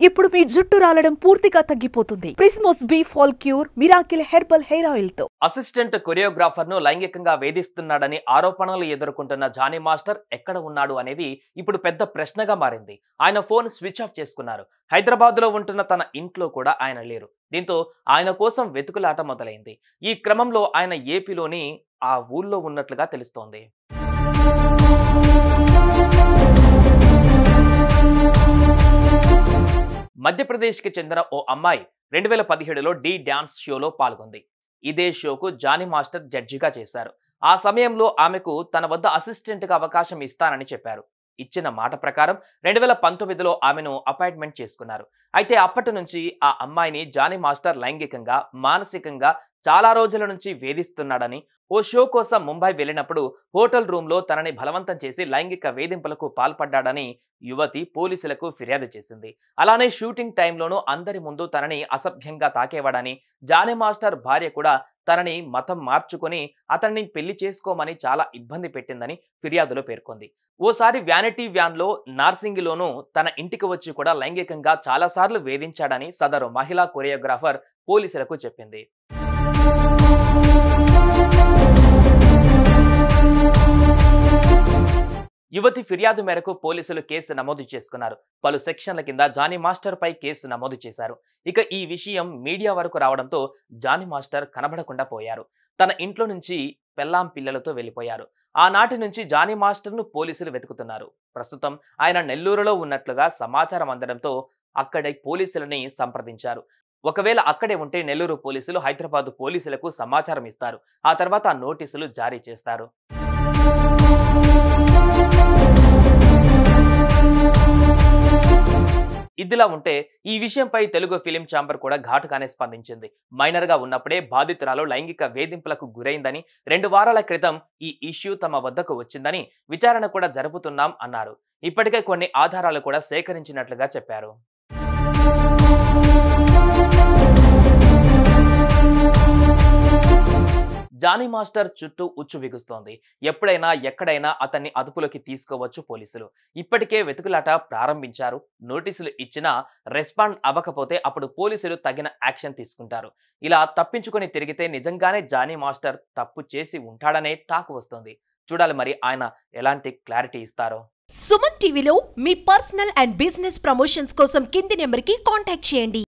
ఇప్పుడు మీ జుట్టు రాలడం పూర్తిగా తగ్గిపోతుంది. ప్రిస్మోస్ B fall cure miracle herbal hair oil తో. అసిస్టెంట్ కొరియోగ్రాఫర్ ను లైంగికంగా వేధిస్తున్నాడని ఆరోపణలు ఎదుర్కొంటున్న జానీ మాస్టర్ ఎక్కడ ఉన్నాడు అనేది ఇప్పుడు పెద్ద ప్రశ్నగా మారింది. ఆయన ఫోన్ స్విచ్ ఆఫ్ చేసుకున్నారు. హైదరాబాద్ లో ఉంటున్న తన ఇంట్లో కూడా ఆయన లేరు. దీంతో ఆయన కోసం వెతుకులాట మొదలైంది. ఈ క్రమంలో ఆయన ఏపీలోని ఆ ఊళ్ళో ఉన్నట్లుగా తెలుస్తోంది. మధ్యప్రదేశ్కి చెందిన ఓ అమ్మాయి 2017లో డి డాన్స్ షోలో పాల్గొంది. ఇదే షోకు జానీ మాస్టర్ జడ్జిగా చేశారు. ఆ సమయంలో ఆమెకు తన వద్ద అసిస్టెంట్గా అవకాశం ఇస్తానని చెప్పారు. ఇచ్చిన మాట ప్రకారం 2019లో ఆమెను అపాయింట్మెంట్ చేసుకున్నారు. అయితే అప్పటి నుంచి ఆ అమ్మాయిని జానీ మాస్టర్ లైంగికంగా, మానసికంగా చాలా రోజుల నుంచి వేధిస్తున్నాడని, ఓ షో కోసం ముంబై వెళ్ళినప్పుడు హోటల్ రూమ్లో తనని బలవంతం చేసి లైంగిక వేధింపులకు పాల్పడ్డాడని యువతి పోలీసులకు ఫిర్యాదు చేసింది. అలానే షూటింగ్ టైంలోనూ అందరి ముందు తనని అసభ్యంగా తాకేవాడని, జానీ మాస్టర్ భార్య కూడా తనని మతం మార్చుకొని అతన్ని పెళ్లి చేసుకోమని చాలా ఇబ్బంది పెట్టిందని ఫిర్యాదులో పేర్కొంది. ఓసారి వ్యానిటీ వ్యాన్లో నార్సింగిలోనూ తన ఇంటికి వచ్చి కూడా లైంగికంగా చాలాసార్లు వేధించాడని సదరు మహిళా కొరియోగ్రాఫర్ పోలీసులకు చెప్పింది. యువతి ఫిర్యాదు మేరకు పోలీసులు కేసు నమోదు చేసుకున్నారు. పలు సెక్షన్ల కింద జానీ మాస్టర్ పై కేసు నమోదు చేశారు. ఇక ఈ విషయం మీడియా వరకు రావడంతో జానీ మాస్టర్ కనబడకుండా పోయారు. తన ఇంట్లో నుంచి పెళ్ళాం పిల్లలతో వెళ్లిపోయారు. ఆనాటి నుంచి జానీ మాస్టర్ ను పోలీసులు వెతుకుతున్నారు. ప్రస్తుతం ఆయన నెల్లూరులో ఉన్నట్లుగా సమాచారం అందడంతో అక్కడి పోలీసులని సంప్రదించారు. ఒకవేళ అక్కడే ఉంటే నెల్లూరు పోలీసులు హైదరాబాద్ పోలీసులకు సమాచారం ఇస్తారు. ఆ తర్వాత నోటీసులు జారీ చేస్తారు. ఇదిలా ఉంటే ఈ విషయంపై తెలుగు ఫిలిం ఛాంబర్ కూడా ఘాటుగానే స్పందించింది. మైనర్ గా ఉన్నప్పుడే బాధితురాలు లైంగిక వేధింపులకు గురైందని, 2 వారాల క్రితం ఈ ఇష్యూ తమ వద్దకు వచ్చిందని, విచారణ కూడా జరుపుతున్నాం అన్నారు. ఇప్పటికే కొన్ని ఆధారాలు కూడా సేకరించినట్లుగా చెప్పారు. జానీ మాస్టర్ చుట్టూ ఉచ్చు బిగుస్తోంది. ఎప్పుడైనా ఎక్కడైనా అతన్ని అదుపులోకి తీసుకోవచ్చు పోలీసులు. ఇప్పటికే వెతుకులాట ప్రారంభించారు. నోటీసులు ఇచ్చినా రెస్పాండ్ అవ్వకపోతే అప్పుడు పోలీసులు తగిన యాక్షన్ తీసుకుంటారు. ఇలా తప్పించుకొని తిరిగితే నిజంగానే జానీ మాస్టర్ తప్పు చేసి ఉంటాడనే టాక్ వస్తోంది. చూడాలి మరి ఆయన ఎలాంటి క్లారిటీ ఇస్తారో. సుమన్ టీవీలో మీ పర్సనల్ అండ్ బిజినెస్ ప్రమోషన్స్ కోసం కింది నెంబర్కి కాంటాక్ట్ చేయండి.